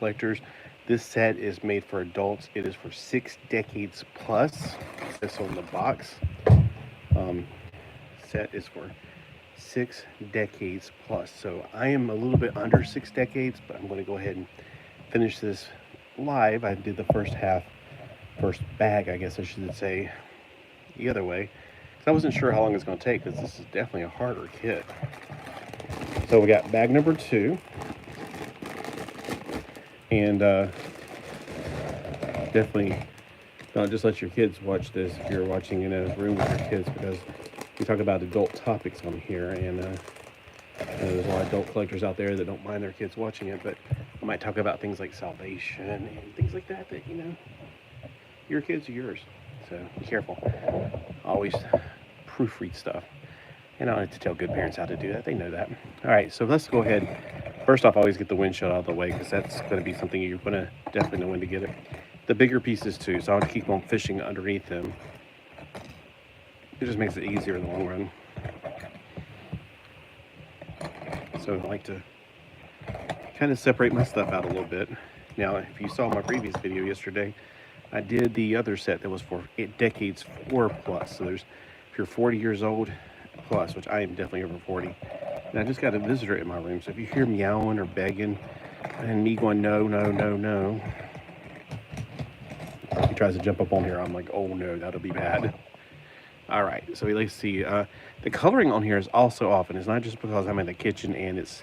collectors. This set is made for adults. It is for 6 decades plus. It says on the box. Set is for 6 decades plus. So I am a little bit under 6 decades, but I'm going to go ahead and finish this live. I did the first bag, I guess I should say, the other way. Because I wasn't sure how long it's going to take, because this is definitely a harder kit. So we got bag number 2. And definitely don't just let your kids watch this if you're watching in a room with your kids, because we talk about adult topics on here, and there's a lot of adult collectors out there that don't mind their kids watching it, but I might talk about things like salvation and things like that, you know, your kids are yours, so be careful. Always proofread stuff. And I don't have to tell good parents how to do that. They know that. All right, so let's go ahead. First off, always get the windshield out of the way, because that's going to be something you're going to definitely know when to get it. The bigger pieces too, so I'll keep on fishing underneath them. It just makes it easier in the long run. So I like to kind of separate my stuff out a little bit. Now, if you saw my previous video yesterday, I did the other set that was for decades 4 plus. So there's, if you're 40 years old plus, which I am definitely over 40, and I just got a visitor in my room. So if you hear meowing or begging and me going, no, no, no, no, or if he tries to jump up on here, I'm like, oh no, that'll be bad. All right, so let's see. The coloring on here is also off, and it's not just because I'm in the kitchen and it's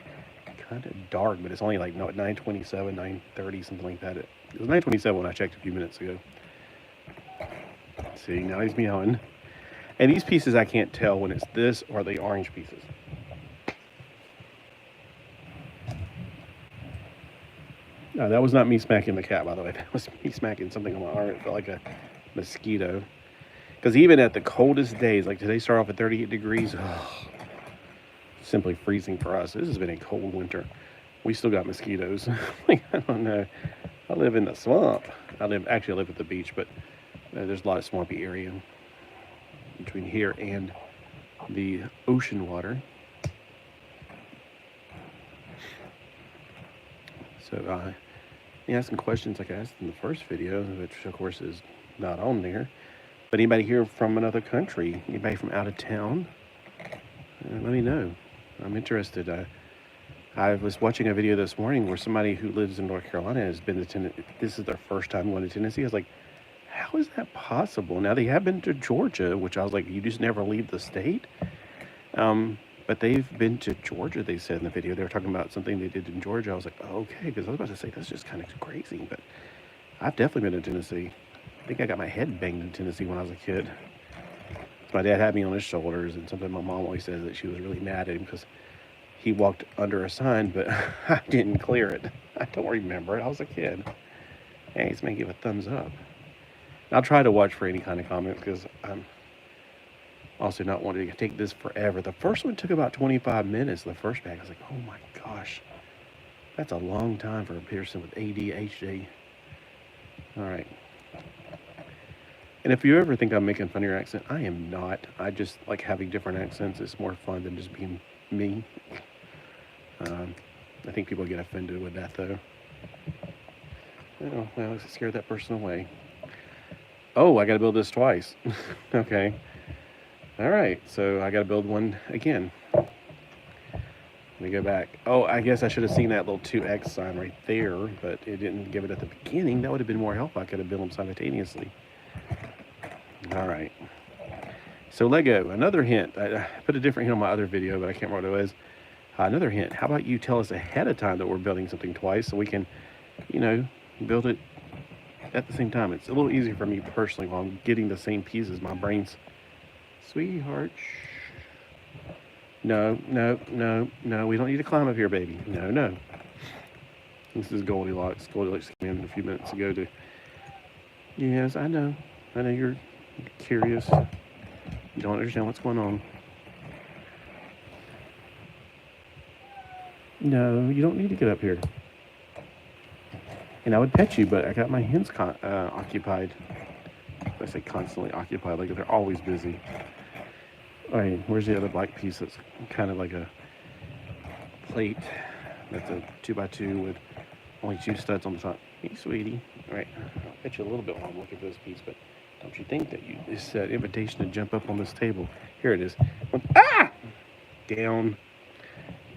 kind of dark, but it's only like 9:27, 9:30, something like that. It was 9:27 when I checked a few minutes ago. Let's see, now he's meowing. And these pieces I can't tell when it's this or the orange pieces. No, that was not me smacking the cat, by the way. That was me smacking something on my arm. It felt like a mosquito. Because even at the coldest days, like today started off at 38 degrees, simply freezing for us. This has been a cold winter. We still got mosquitoes. Like, I don't know. I live in the swamp. I live at the beach, but there's a lot of swampy area between here and the ocean water. So you ask some questions like I asked in the first video, which of course is not on there. But anybody here from another country, anybody from out of town, let me know. I'm interested. I was watching a video this morning where somebody who lives in North Carolina has been to Tennessee. This is their first time going to Tennessee. I was like, how is that possible? Now, they have been to Georgia, which I was like, you just never leave the state? But they've been to Georgia, they said in the video. They were talking about something they did in Georgia. I was like, oh, okay, because I was about to say, that's just kind of crazy. But I've definitely been to Tennessee. I think I got my head banged in Tennessee when I was a kid. My dad had me on his shoulders, and something my mom always says that she was really mad at him because he walked under a sign, but I didn't clear it. I don't remember it. I was a kid. Hey, it's going to give a thumbs up. I'll try to watch for any kind of comments, because I'm also not wanting to take this forever. The first one took about 25 minutes, the first bag. I was like, oh my gosh. That's a long time for a person with ADHD. All right. And if you ever think I'm making fun of your accent, I am not. I just like having different accents. It's more fun than just being me. I think people get offended with that, though. Oh, well, it scared that person away. Oh, I got to build this twice. Okay. All right, so I got to build one again. Let me go back. Oh, I guess I should have seen that little 2X sign right there, but it didn't give it at the beginning. That would have been more helpful. I could have built them simultaneously. All right. So Lego, another hint. I put a different hint on my other video, but I can't remember what it was. Another hint. How about you tell us ahead of time that we're building something twice, so we can, you know, build it at the same time. It's a little easier for me personally while I'm getting the same pieces. My brain's, sweetheart, shh. No, no, no, no. We don't need to climb up here, baby. No, no. This is Goldilocks. Goldilocks came in a few minutes ago to... Yes, I know. I know you're curious. You don't understand what's going on. No, you don't need to get up here. And I would pet you, but I got my hands occupied. I say constantly occupied, like they're always busy. All right, where's the other black piece that's kind of like a plate? That's a 2x2 with Only 2 studs on the top. Hey, sweetie. All right, I'll bet you a little bit while I'm looking for this piece, but don't you think that it's an invitation to jump up on this table? Here it is. Ah! Down.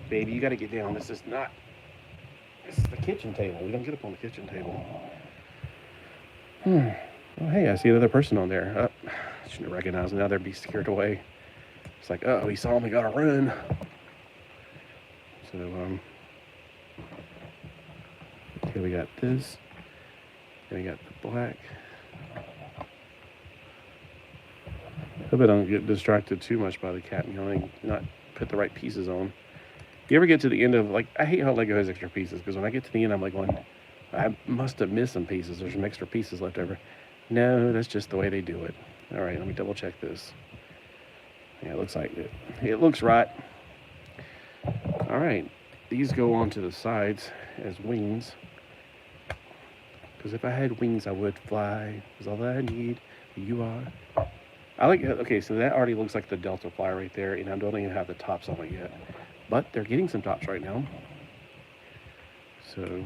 Baby, you got to get down. This is the kitchen table. We don't get up on the kitchen table. Oh, hey, I see another person on there. I shouldn't have recognized them. Now they'd be scared away. It's like, oh, he saw me, gotta run. So, okay, we got this. Then we got the black. Hope I don't get distracted too much by the cat meowing, not put the right pieces on. You ever get to the end of, like, I hate how Lego has extra pieces, because when I get to the end, I'm like going, I must have missed some pieces. There's some extra pieces left over. No, that's just the way they do it. All right, let me double check this. Yeah, it looks like it. It looks right. All right, these go onto the sides as wings. Because if I had wings, I would fly. Is all that I need. You are. I like it. Okay, so that already looks like the Delta Fly right there, and I don't even have the tops on it yet. But they're getting some tops right now. So,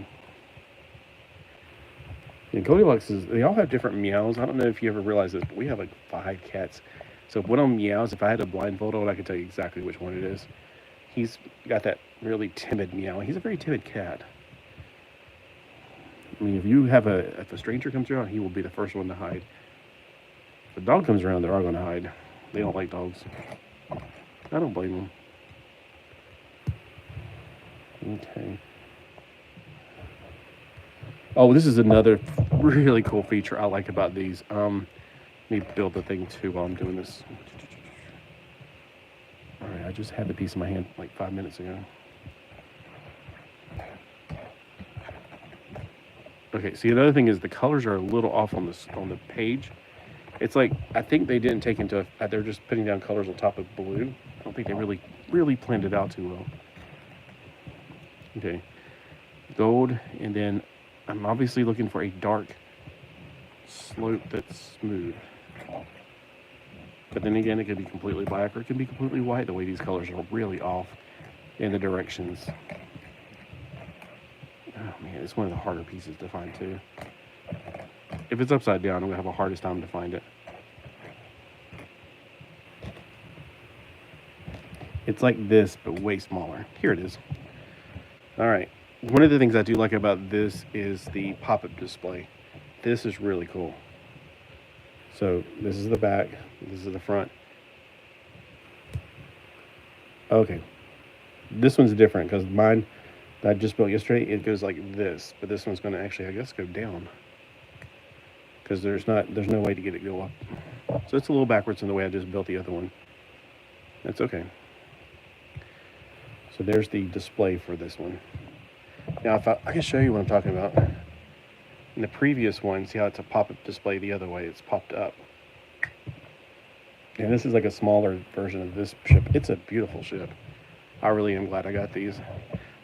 yeah, Goldilockses, they all have different meows. I don't know if you ever realized this, but we have like 5 cats. So if one of them meows, if I had a blindfold on, I could tell you exactly which one it is. He's got that really timid meow. He's a very timid cat. I mean, if a stranger comes around, he will be the first one to hide. If a dog comes around, they're all going to hide. They don't like dogs. I don't blame them. Okay. Oh, this is another really cool feature I like about these. Let me build the thing too while I'm doing this. All right, I just had the piece in my hand like 5 minutes ago. Okay, see, another thing is the colors are a little off on the page. It's like, I think they didn't take into, they're just putting down colors on top of blue. I don't think they really planned it out too well. Okay, gold, and then I'm obviously looking for a dark slope that's smooth. But then again, it could be completely black or it can be completely white, the way these colors are really off in the directions. Oh man, it's one of the harder pieces to find too. If it's upside down, I'm gonna have the hardest time to find it. It's like this, but way smaller. Here it is. All right. One of the things I do like about this is the pop-up display. This is really cool. So this is the back, this is the front. Okay. This one's different because mine that I just built yesterday, it goes like this, but this one's going to actually, I guess, go down because there's no way to get it to go up. So it's a little backwards in the way I just built the other one. That's okay. So there's the display for this one. Now, if I can show you what I'm talking about. In the previous one, see how it's a pop-up display the other way? It's popped up. And this is like a smaller version of this ship. It's a beautiful ship. I really am glad I got these.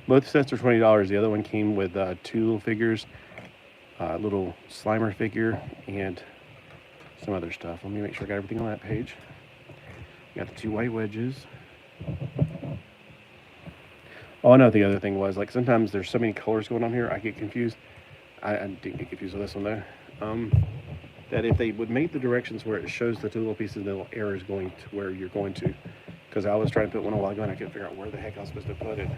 Both sets are $20. The other one came with 2 little figures, a little Slimer figure, and some other stuff. Let me make sure I got everything on that page. Got the 2 white wedges. Oh, I know what the other thing was. Like, sometimes there's so many colors going on here, I get confused. I didn't get confused with this one though. That if they would make the directions where it shows the 2 little pieces, the little arrows going to where you're going to. Because I was trying to put one a while ago and I couldn't figure out where the heck I was supposed to put it.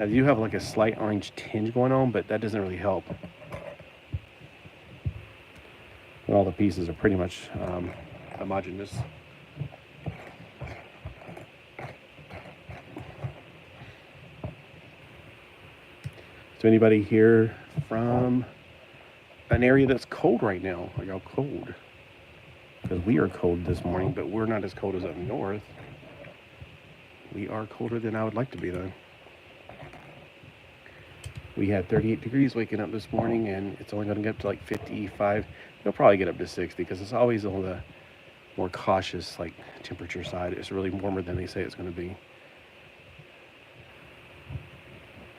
Now, you have like a slight orange tinge going on, but that doesn't really help. And all the pieces are pretty much homogeneous. So anybody here from an area that's cold right now? Are y'all cold? Because we are cold this morning, but we're not as cold as up north. We are colder than I would like to be though. We had 38 degrees waking up this morning, and it's only going to get up to like 55. It'll probably get up to 60 because it's always on the more cautious like temperature side. It's really warmer than they say it's going to be.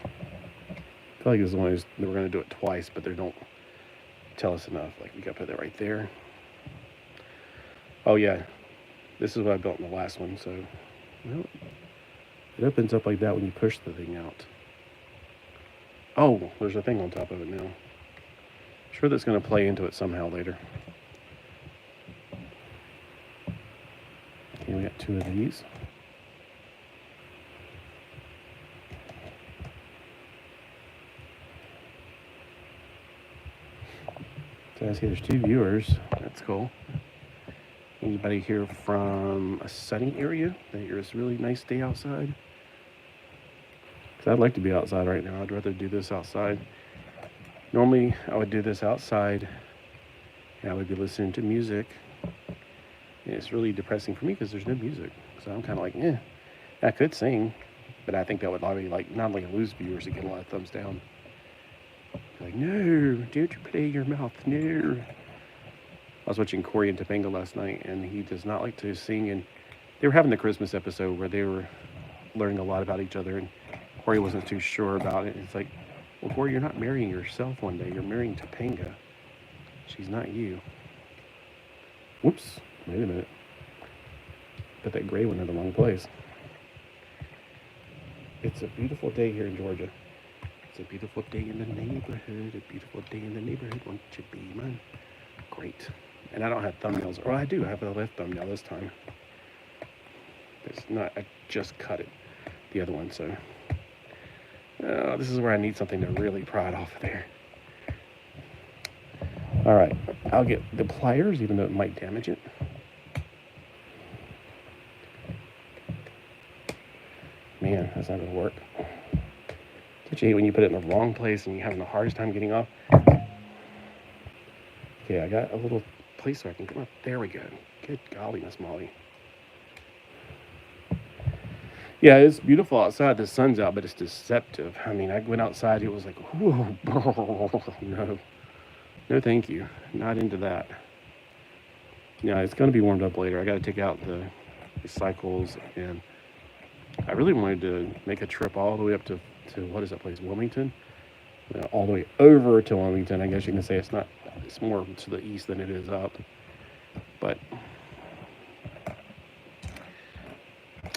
I feel like as long as they were going to do it twice, but they don't tell us enough. Like, we got to put that right there. Oh yeah, this is what I built in the last one. So, well, it opens up like that when you push the thing out. Oh, there's a thing on top of it now. Sure, that's going to play into it somehow later. Okay, we got 2 of these. So I see there's 2 viewers. That's cool. Anybody here from a sunny area? There's a really nice day outside. Because I'd like to be outside right now. I'd rather do this outside. Normally, I would do this outside, and I would be listening to music. And it's really depressing for me because there's no music. So I'm kind of like, I could sing, but I think that would probably not only lose viewers, it get a lot of thumbs down. Like, no, don't you play your mouth, no. I was watching Corey and Topanga last night, and he does not like to sing. And they were having the Christmas episode where they were learning a lot about each other, and Corey wasn't too sure about it. It's like, well, Corey, you're not marrying yourself one day. You're marrying Topanga. She's not you. Whoops. Wait a minute. Put that gray one in the wrong place. It's a beautiful day here in Georgia. It's a beautiful day in the neighborhood. A beautiful day in the neighborhood. Won't you be mine? Great. And I don't have thumbnails. Or I do. I have a left thumbnail this time. It's not. I just cut it. The other one, so. This is where I need something to really pry it off of there. All right. I'll get the pliers, even though it might damage it. Man, that's not going to work. Don't you hate when you put it in the wrong place and you're having the hardest time getting off? Okay, I got a little place where I can come up. There we go. Good golly, Miss Molly. Yeah, it's beautiful outside. The sun's out, but it's deceptive. I mean, I went outside. It was like, whoa, no. No, thank you. Not into that. Yeah, it's going to be warmed up later. I got to take out the recycles, and I really wanted to make a trip all the way up to what is that place, Wilmington? All the way over to Wilmington. I guess you can say it's more to the east than it is up. But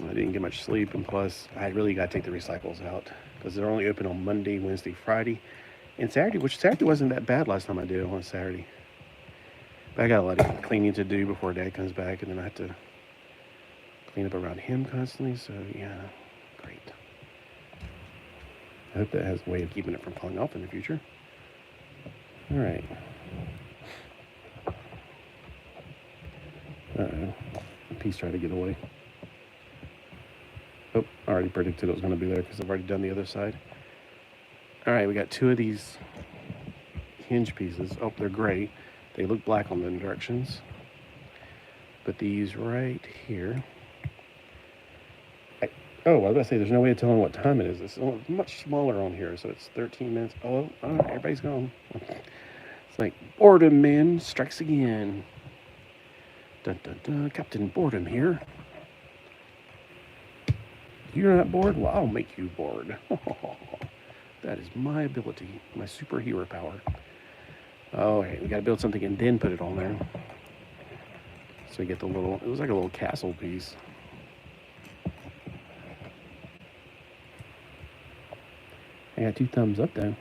I didn't get much sleep, and plus I really got to take the recycles out because they're only open on Monday, Wednesday, Friday, and Saturday, which Saturday wasn't that bad last time I did it on Saturday. But I got a lot of cleaning to do before Dad comes back, and then I have to clean up around him constantly, so yeah, great. I hope that has a way of keeping it from falling off in the future. All right. Uh-oh. Piece tried to get away. Oh, I already predicted it was going to be there because I've already done the other side. All right, we got 2 of these hinge pieces. Oh, they're gray. They look black on the directions. But these right here. I was about to say, there's no way of telling what time it is. It's much smaller on here, so it's 13 minutes. Oh, everybody's gone. It's like, boredom, man, strikes again. Dun, dun, dun. Captain Boredom here. You're not bored? Well, I'll make you bored. That is my ability, my superhero power. Oh, hey, we got to build something and then put it on there. So we get the little, it was like a little castle piece. I got 2 thumbs up though.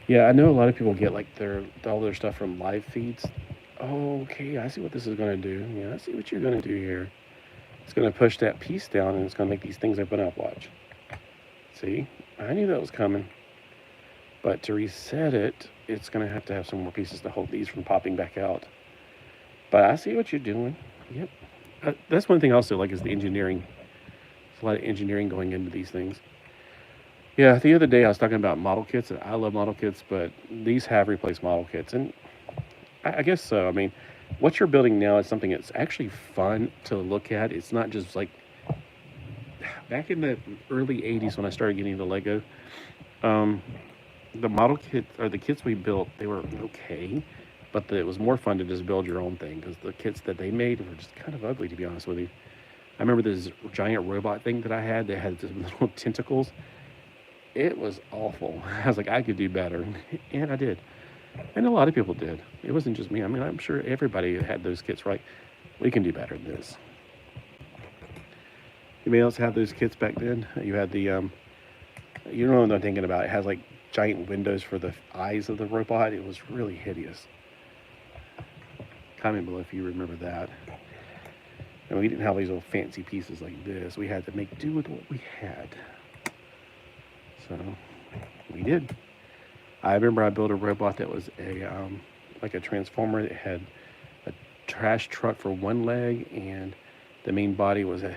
Yeah, I know a lot of people get like all their stuff from live feeds. Oh, okay, I see what this is going to do. Yeah, I see what you're going to do here. It's going to push that piece down and it's going to make these things open up. Watch. See? I knew that was coming. But to reset it, it's going to have some more pieces to hold these from popping back out. But I see what you're doing. Yep. That's one thing also like is the engineering. There's a lot of engineering going into these things. Yeah, the other day I was talking about model kits. I love model kits, but these have replaced model kits. And I guess so. I mean, what you're building now is something that's actually fun to look at. It's not just like back in the early 80s when I started getting into Lego, the model kit or the kits we built, they were okay, but it was more fun to just build your own thing because the kits that they made were just kind of ugly, to be honest with you. I remember this giant robot thing that I had that had these little tentacles. It was awful. I was like, I could do better, and I did. And a lot of people did. It wasn't just me. I mean, I'm sure everybody had those kits, right? We can do better than this. Anybody else have those kits back then? You had the, you know what I'm thinking about. It has like giant windows for the eyes of the robot. It was really hideous. Comment below if you remember that. And we didn't have these little fancy pieces like this. We had to make do with what we had. So we did. I remember I built a robot that was a like a transformer that had a trash truck for one leg, and the main body was a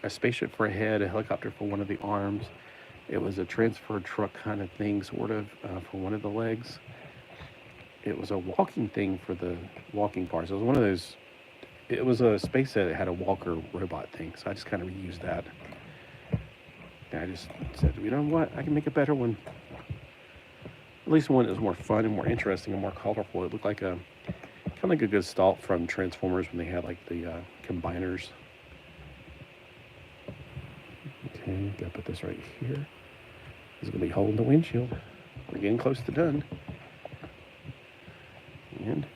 spaceship for a head, a helicopter for one of the arms. It was a transfer truck kind of thing, sort of, for one of the legs. It was a walking thing for the walking parts. It was one of those, it was a space set that had a walker robot thing, so I just kind of reused that. And I just said, you know what, I can make a better one. At least one that was more fun and more interesting and more colorful. It looked like a, kind of like a good stalk from Transformers when they had like the combiners. Okay, gotta put this right here. It's gonna be holding the windshield. We're getting close to done. And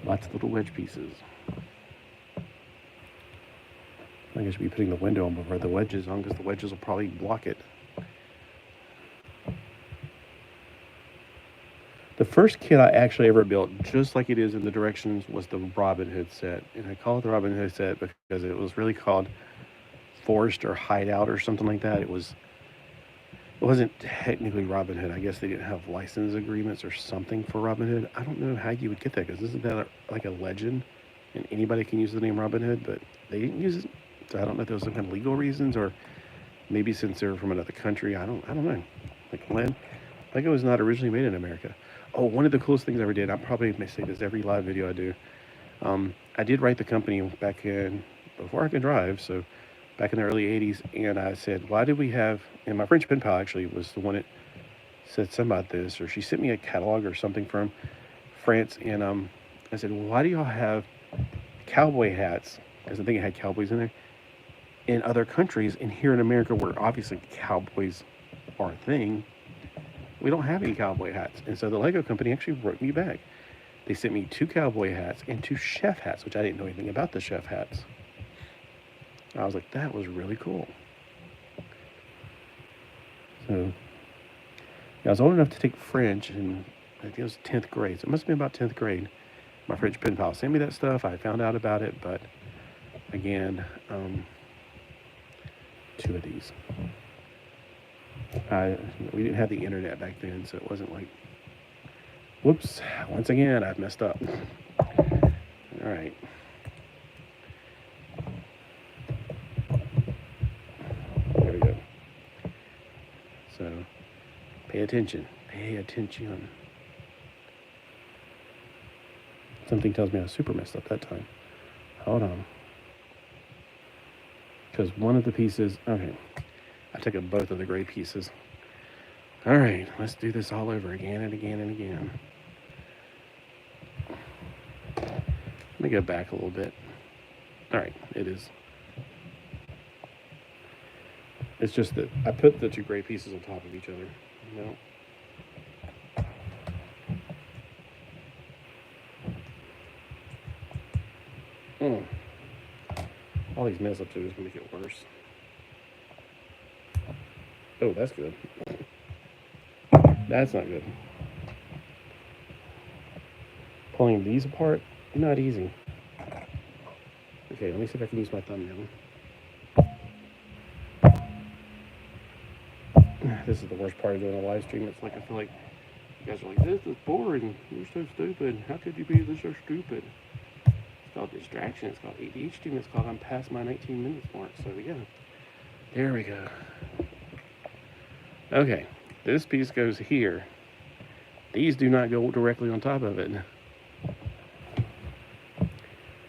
lots of little wedge pieces. I think I should be putting the window on before the wedges on, because the wedges will probably block it. The first kit I actually ever built, just like it is in the directions, was the Robin Hood set. And I call it the Robin Hood set because it was really called Forest or Hideout or something like that. It wasn't technically Robin Hood. I guess they didn't have license agreements or something for Robin Hood. I don't know how you would get that, because isn't that like a legend? And anybody can use the name Robin Hood, but they didn't use it. So I don't know if there was some kind of legal reasons, or maybe since they're from another country. I don't know. Like Lego was not originally made in America. Oh, one of the coolest things I ever did, I probably may say this every live video I do. I did write the company back in, before I could drive, so back in the early 80s, and I said, why did we have, and my French pen pal actually was the one that said something about this, or she sent me a catalog or something from France, and I said, well, why do y'all have cowboy hats, because I think it had cowboys in there, in other countries, and here in America, where obviously cowboys are a thing, we don't have any cowboy hats. And so the Lego company actually wrote me back. They sent me 2 cowboy hats and 2 chef hats, which I didn't know anything about the chef hats. I was like, that was really cool. So I was old enough to take French, and I think it was 10th grade. So it must have been about 10th grade. My French pen pal sent me that stuff. I found out about it, but again, 2 of these. We didn't have the internet back then, so it wasn't like, whoops, once again, I've messed up. All right. There we go. So, pay attention. Pay attention. Something tells me I was super messed up that time. Hold on. Because one of the pieces, okay. I took up both of the gray pieces. All right, let's do this all over again and again and again. Let me go back a little bit. All right, it is. It's just that I put the 2 gray pieces on top of each other. All these mess ups are just gonna make it worse. Oh, that's good. That's not good. Pulling these apart, not easy. Okay, let me see if I can use my thumbnail. This is the worst part of doing a live stream. It's like, I feel like you guys are like, this is boring. You're so stupid. How could you be this so stupid? It's called distraction. It's called ADHD. And it's called I'm past my 19 minutes mark. So yeah, there we go. Okay, this piece goes here. These do not go directly on top of it.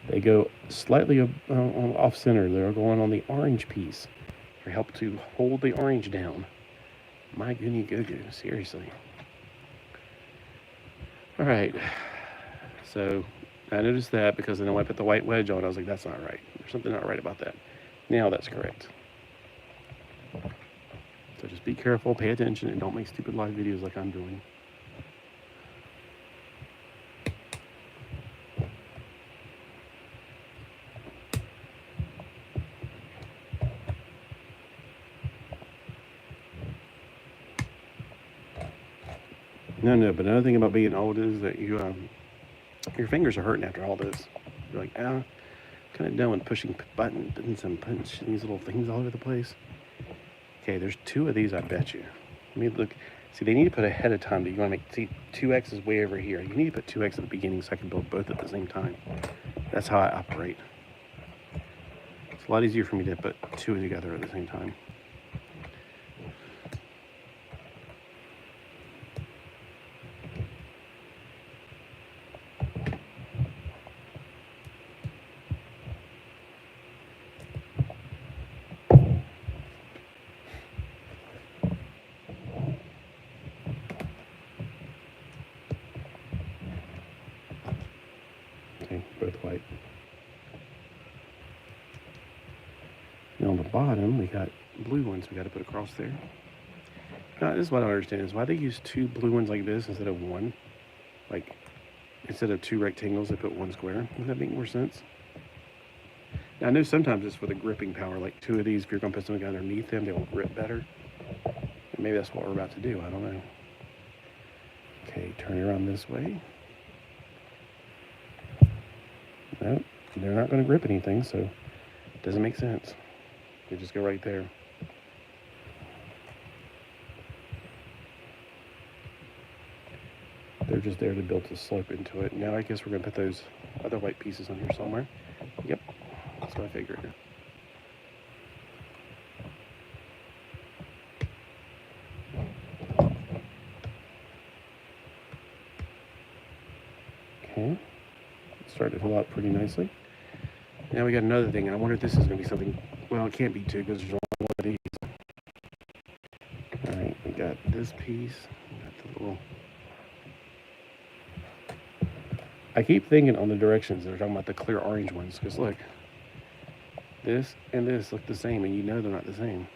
They go slightly off center. They're going on the orange piece to help to hold the orange down. My goodness, go-go, seriously. All right, so I noticed that because then when I put the white wedge on, I was like, that's not right. There's something not right about that. Now that's correct. So just be careful, pay attention, and don't make stupid live videos like I'm doing. No, but another thing about being old is that your fingers are hurting after all this. You're like, kind of done with pushing buttons and putting these little things all over the place. Okay, there's 2 of these, I bet you. Let me look. See, they need to put ahead of time that you want to make, see, 2x is way over here. You need to put 2x at the beginning so I can build both at the same time. That's how I operate. It's a lot easier for me to put 2 together at the same time. Okay, both white. And on the bottom, we got blue ones we got to put across there. Now, this is what I don't understand is why they use 2 blue ones like this instead of 1. Like, instead of 2 rectangles, they put 1 square. Does that make more sense? Now, I know sometimes it's for the gripping power. Like 2 of these, if you're going to put something underneath them, they will grip better. And maybe that's what we're about to do. I don't know. Okay, turn it around this way. Nope, they're not going to grip anything, so it doesn't make sense. They just go right there. They're just there to build a slope into it. Now I guess we're going to put those other white pieces on here somewhere. Yep, that's what I figured. Okay, it's starting to fill out pretty nicely. Now we got another thing, and I wonder if this is going to be something. Well, it can't be 2 because there's only 1 of these. All right, we got this piece. We got the little. I keep thinking on the directions they're talking about the clear orange ones, because look, this and this look the same, and you know they're not the same.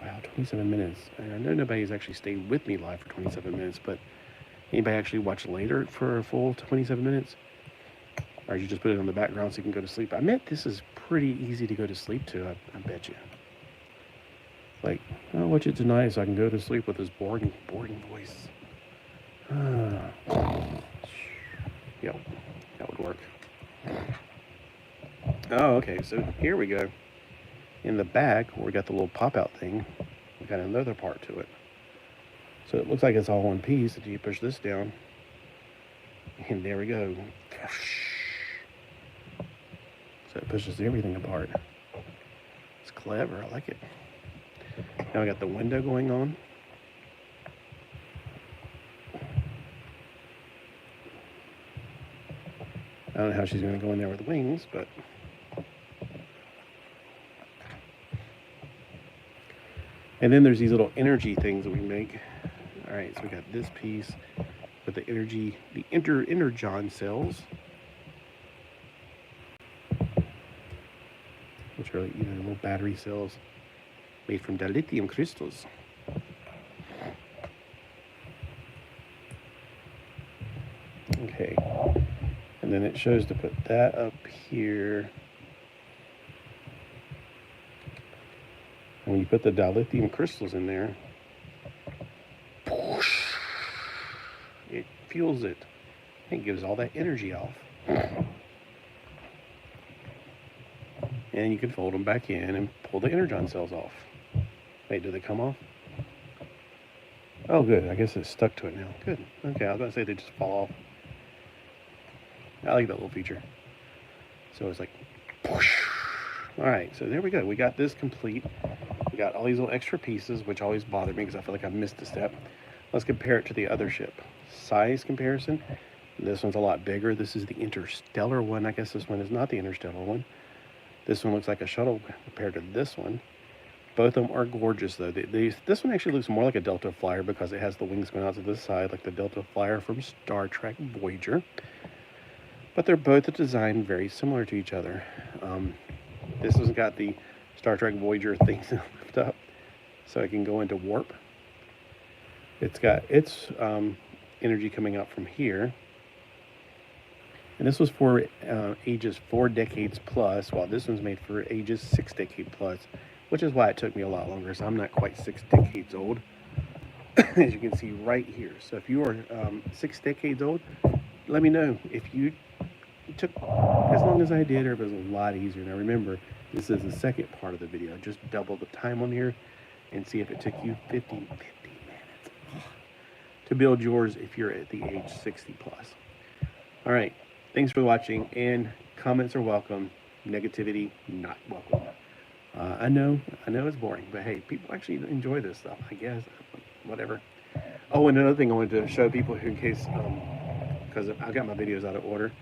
Wow, 27 minutes. And I know nobody's actually stayed with me live for 27 minutes, but anybody actually watch later for a full 27 minutes? Or you just put it on the background so you can go to sleep? I bet this is pretty easy to go to sleep to, I bet you. Like, I'll watch it tonight so I can go to sleep with this boring voice. Yep, that would work. Oh, okay, so here we go. In the back, where we got the little pop-out thing, we got another part to it. So it looks like it's all one piece until you push this down. And there we go. So it pushes everything apart. It's clever, I like it. Now we got the window going on. I don't know how she's going to go in there with wings, but... And then there's these little energy things that we make. All right, so we got this piece with the energy, the energon cells, which are like, little battery cells made from dilithium crystals. Okay, and then it shows to put that up here. And when you put the dilithium crystals in there, it fuels it and gives all that energy off. And you can fold them back in and pull the energon cells off. Wait, did they come off? Oh, good. I guess it's stuck to it now. Good. Okay, I was going to say they just fall off. I like that little feature. So it's like, whoosh. All right, so there we go. We got this complete. We got all these little extra pieces, which always bother me because I feel like I missed a step. Let's compare it to the other ship. Size comparison. This one's a lot bigger. This is the Interstellar one. I guess this one is not the Interstellar one. This one looks like a shuttle compared to this one. Both of them are gorgeous, though. This one actually looks more like a Delta Flyer because it has the wings going out to this side, like the Delta Flyer from Star Trek Voyager. But they're both designed very similar to each other. This one's got the Star Trek Voyager things lift up so it can go into warp. It's got its energy coming out from here. And this was for ages 4 decades plus, while this one's made for ages 6 decades plus. which is why it took me a lot longer. So I'm not quite 6 decades old, as you can see right here. So if you are 6 decades old, let me know if you took as long as I did, or if it was a lot easier. Now remember, this is the second part of the video. Just double the time on here and see if it took you 50 minutes to build yours if you're at the age 60 plus. All right, thanks for watching, and comments are welcome. Negativity, not welcome. I know it's boring, but hey, people actually enjoy this stuff, I guess. Whatever. Oh, and another thing I wanted to show people in case, because I got my videos out of order.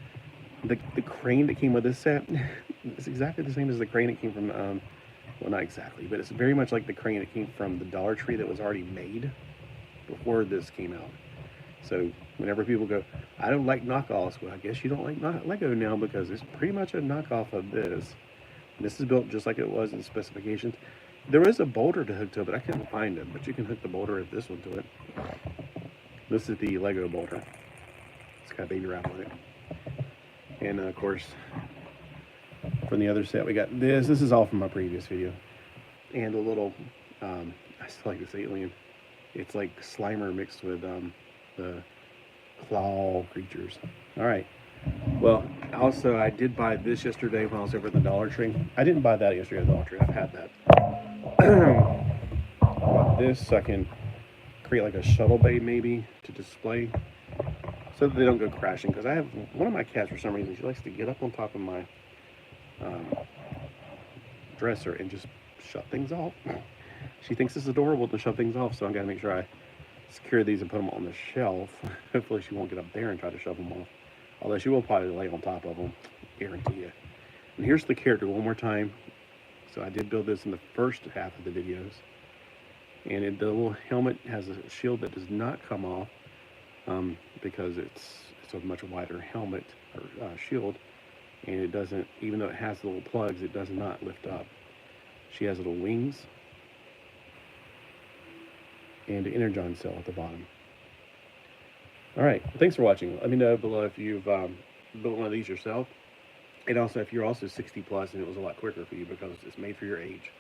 The crane that came with this set is exactly the same as the crane that came from, well, not exactly, but it's very much like the crane that came from the Dollar Tree that was already made before this came out. So whenever people go, I don't like knockoffs, well, I guess you don't like Lego now, because it's pretty much a knockoff of this. This is built just like it was in the specifications. There is a boulder to hook to it, but I couldn't find it. But you can hook the boulder of this one to it. This is the Lego boulder. It's got a baby wrap on it. And of course, from the other set, we got this. This is all from my previous video. And a little, I still like this alien. It's like Slimer mixed with the claw creatures. All right. Well, also, I did buy this yesterday when I was over at the Dollar Tree. I didn't buy that yesterday at the Dollar Tree. I've had that. I bought this so I can create like a shuttle bay maybe to display, so that they don't go crashing. Because I have one of my cats, for some reason, she likes to get up on top of my dresser and just shut things off. She thinks it's adorable to shut things off, so I gotta make sure I secure these and put them on the shelf. Hopefully she won't get up there and try to shove them off. Although she will probably lay on top of them, guarantee you. And here's the character one more time. So I did build this in the first half of the videos. And the little helmet has a shield that does not come off, because it's a much wider helmet or shield. And it doesn't, even though it has little plugs, it does not lift up. She has little wings and an energon cell at the bottom. All right, well, thanks for watching. Let me know below if you've built one of these yourself, and also if you're also 60 plus and it was a lot quicker for you because it's made for your age.